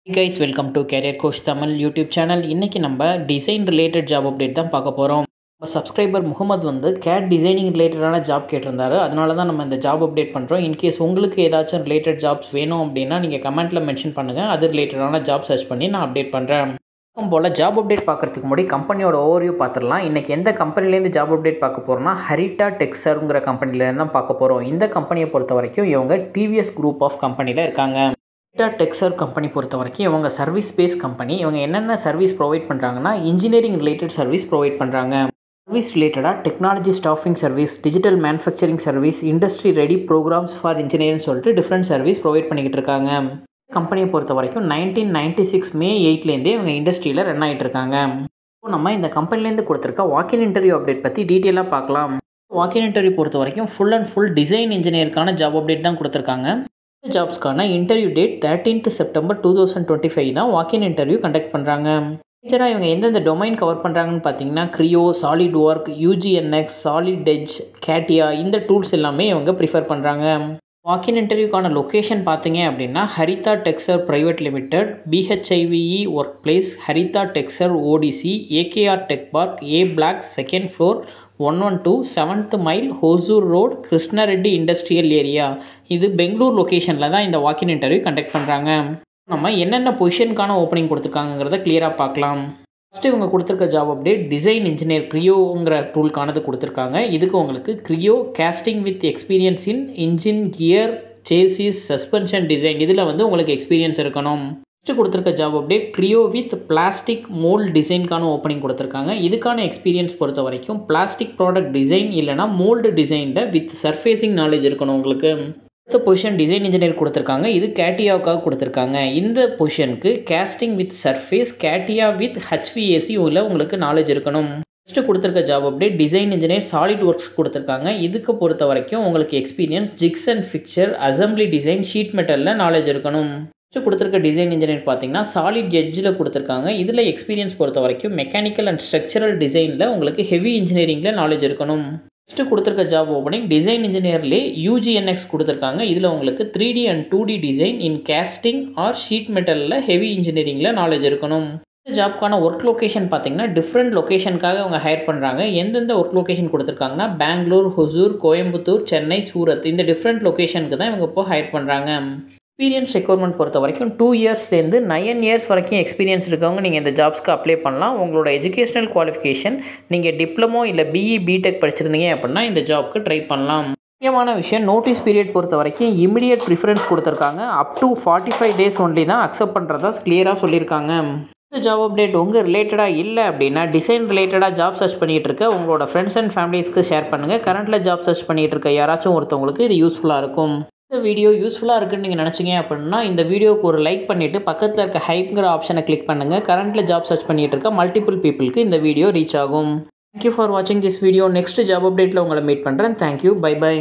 Hey guys, welcome to Career Coach Tamil YouTube channel. இன்னைக்கு நம்ம design related job update தான் பார்க்க போகிறோம். நம்ம சப்ஸ்கிரைபர் முகமது வந்து கேட் டிசைனிங் ரிலேட்டடான ஜாப் கேட்டிருந்தாரு. அதனால தான் நம்ம இந்த ஜாப் அப்டேட் பண்ணுறோம். இன்கேஸ் உங்களுக்கு ஏதாச்சும் ரிலேட்டட் ஜாப்ஸ் வேணும் அப்படின்னா நீங்கள் கமெண்ட்டில் மென்ஷன் பண்ணுங்கள். அது ரிலேட்டடான ஜாப் சர்ச் பண்ணி நான் அப்டேட் பண்ணுறேன். போல் ஜாப் அப்டேட் பார்க்குறதுக்கு முன்னாடி கம்பெனியோட ஓவர்வியூ பார்த்துடலாம். இன்றைக்கி எந்த கம்பெனிலேருந்து ஜாப் அப்டேட் பார்க்க போகிறோம்னா ஹரிட்டா டெக்ஸருங்கிற கம்பெனிலேருந்து தான் பார்க்க போகிறோம். இந்த கம்பெனியை பொறுத்த வரைக்கும் இவங்க டிவிஎஸ் குரூப் ஆஃப் கம்பெனியில் இருக்காங்க. ஹரிட்டா டெக்ஸர் கம்பெனி பொறுத்த வரைக்கும் இவங்க சர்வீஸ் பேஸ் கம்பெனி. இவங்க என்னென்ன சர்வீஸ் ப்ரொவைட் பண்ணுறாங்கன்னா இன்ஜினியரிங் ரிலேட்டட் சர்வீஸ் ப்ரொவைட் பண்ணுறாங்க. சர்வீஸ் ரிலேட்டடாக technology staffing service, digital manufacturing service, industry ready programs for engineering சொல்லிட்டு டிஃப்ரெண்ட் சர்வீஸ் ப்ரொவைட் பண்ணிக்கிட்டு இருக்காங்க. கம்பெனியை பொறுத்த வரைக்கும் 1996 May 8லேருந்தே இவங்க இண்டஸ்ட்ரியில் ரன் ஆகிட்டு இருக்காங்க. இப்போ நம்ம இந்த கம்பெனிலேருந்து கொடுத்துருக்க வாக்கின் இன்டர்வியூ அப்டேட் பற்றி டீட்டெயிலாக பார்க்கலாம். வாக்கின் இன்டர்வியூ பொறுத்த வரைக்கும் ஃபுல் அண்ட் ஃபுல் டிசைன் இன்ஜினியருக்கான ஜாப் அப்டேட் தான் கொடுத்துருக்காங்க. ஜாப்ஸ்க்கான இன்டர்வியூ டேட் 13th September 2025 தான் வாக்கின் இன்டர்வியூ கண்டக்ட் பண்ணுறாங்க. மேஜராக இவங்க எந்தெந்த டொமைன் கவர் பண்ணுறாங்கன்னு பார்த்தீங்கன்னா கிரியோ, சாலிட் ஒர்க், யூஜிஎன்எக்ஸ், சாலிட் எட்ஜ், கேட்டியா இந்த டூல்ஸ் எல்லாமே இவங்க ப்ரிஃபர் பண்ணுறாங்க. வாக்கின் இன்டர்வியூக்கான லொக்கேஷன் பார்த்தீங்க அப்படின்னா Harita Techserv private limited, BHIVE work place, Harita Techserv ODC, AKR tech park, A block, 2nd floor, 112 7th mile, Hosur road, Krishnareddy industrial area. இது பெங்களூர் லொக்கேஷனில் தான் இந்த வாக்கின் இன்டர்வியூ கண்டக்ட் பண்ணுறாங்க. நம்ம என்னென்ன பொசிஷனுக்கான ஓப்பனிங் கொடுத்துருக்காங்கிறத கிளியராக பார்க்கலாம். ஃபஸ்ட்டு இவங்க கொடுத்துருக்க ஜாப் அப்டேட் டிசைன் இன்ஜினியர் கிரியோங்கிற டூலுக்கானது கொடுத்துருக்காங்க. இதுக்கு உங்களுக்கு Creo casting with experience in engine, gear, chassis, suspension design இதில் வந்து உங்களுக்கு எக்ஸ்பீரியன்ஸ் இருக்கணும். ஃபஸ்ட்டு கொடுத்துருக்க job update Creo with plastic mould டிசைனுக்கான ஓப்பனிங் கொடுத்துருக்காங்க. இதுக்கான எக்ஸ்பீரியன்ஸ் பொறுத்த வரைக்கும் பிளாஸ்டிக் ப்ராடக்ட் டிசைன் இல்லைனா மோல்டு டிசைனில் வித் சர்ஃபேசிங் நாலேஜ் இருக்கணும் உங்களுக்கு. அடுத்த பொசிஷன் டிசைன் இன்ஜினியர் கொடுத்துருக்காங்க. இது கேட்டியாவுக்காக கொடுத்துருக்காங்க. இந்த பொசிஷனுக்கு casting with surface, CATIA with HVAC உள்ள உங்களுக்கு நாலேஜ் இருக்கணும். ஃபஸ்ட்டு கொடுத்துருக்க job update design engineer SolidWorks கொடுத்துருக்காங்க. இதுக்கு பொறுத்த வரைக்கும் உங்களுக்கு experience jigs and fixture, assembly design, sheet மெட்டலில் நாலேஜ் இருக்கணும். ஃபஸ்ட்டு கொடுத்துருக்க டிசைன் இன்ஜினியர் பார்த்தீங்கன்னா சாலிட் எட்ஜில் கொடுத்துருக்காங்க. இதில் எக்ஸ்பீரியன்ஸ் பொறுத்த வரைக்கும் மெக்கானிக்கல் அண்ட் ஸ்ட்ரக்சரல் டிசைனில் உங்களுக்கு ஹெவி இன்ஜினியரிங்கில் நாலேஜ் இருக்கணும். ஃபஸ்ட்டு கொடுத்துருக்க ஜாப் ஓப்பனிங் டிசைன் இன்ஜினியர்லேயே யூஜிஎன்எக்ஸ் கொடுத்துருக்காங்க. இதில் உங்களுக்கு 3D and 2D design in casting or sheet மெட்டலில் ஹெவி இன்ஜினியரிங்கில் நாலேஜ் இருக்கணும். இந்த ஜாப்க்கான ஒர்க் லொக்கேஷன் பார்த்தீங்கன்னா டிஃப்ரெண்ட் லொக்கேஷனுக்காக அவங்க ஹையர் பண்ணுறாங்க. எந்தெந்த ஒர்க் லொக்கேஷன் கொடுத்துருக்காங்கன்னா பெங்களூர், ஹொசூர், கோயம்புத்தூர், சென்னை, சூரத் இந்த டிஃப்ரெண்ட் லொக்கேஷனுக்கு தான் இவங்க இப்போ ஹையர் பண்ணுறாங்க. எக்ஸ்பீரியன்ஸ் ரெக்யர்மெண்ட் பொறுத்த வரைக்கும் 2 இயர்ஸ்லேருந்து 9 இயர்ஸ் வரைக்கும் எக்ஸ்பீரியன்ஸ் இருக்கவங்க நீங்கள் இந்த ஜாப்ஸ்க்கு அப்ளை பண்ணலாம். உங்களோட எஜுகேஷனல் குவாலிஃபிகேஷன் நீங்கள் டிப்ளமோ இல்லை பிஇ, பிடெக் படிச்சிருந்தீங்க அப்படின்னா இந்த ஜாப்க்கு ட்ரை பண்ணலாம். முக்கியமான விஷயம் நோட்டீஸ் பீரியட் பொறுத்த வரைக்கும் இமிடியட் ப்ரிஃபரன்ஸ் கொடுத்துருக்காங்க. அப் டு 45 days ஒன்லி தான் அக்செப்ட் பண்ணுறதா கிளியராக சொல்லியிருக்காங்க. இந்த ஜாப் அப்டேட் உங்கள் ரிலேட்டடாக இல்லை அப்படின்னா டிசைன் ரிலேட்டடாக ஜாப் சர்ச் பண்ணிகிட்டு இருக்க உங்களோட ஃப்ரெண்ட்ஸ் அண்ட் ஃபேமிலிஸ்க்கு ஷேர் பண்ணுங்கள். கரண்ட்டில் ஜாப் சர்ச் பண்ணிகிட்டு இருக்க யாராச்சும் ஒருத்தவங்களுக்கு இது யூஸ்ஃபுல்லாக இருக்கும். இந்த வீடியோ யூஸ்ஃபுல்லாக இருக்குன்னு நீங்கள் நினச்சிங்க அப்படின்னா இந்த வீடியோக்கு ஒரு லைக் பண்ணிவிட்டு பக்கத்தில் இருக்க ஹைப்ங்கிற ஆப்ஷனை கிளிக் பண்ணுங்கள். கரண்ட்டில் ஜாப் சர்ச் பண்ணிகிட்டு இருக்க மல்டிபிள் பீப்புளுக்கு இந்த வீடியோ ரீச் ஆகும். தேங்க்யூ ஃபார் வாட்சிங் திஸ் வீடியோ. நெக்ஸ்ட் ஜாப் அப்டேட்டில் உங்களை மீட் பண்ணுறேன். Thank you, bye by.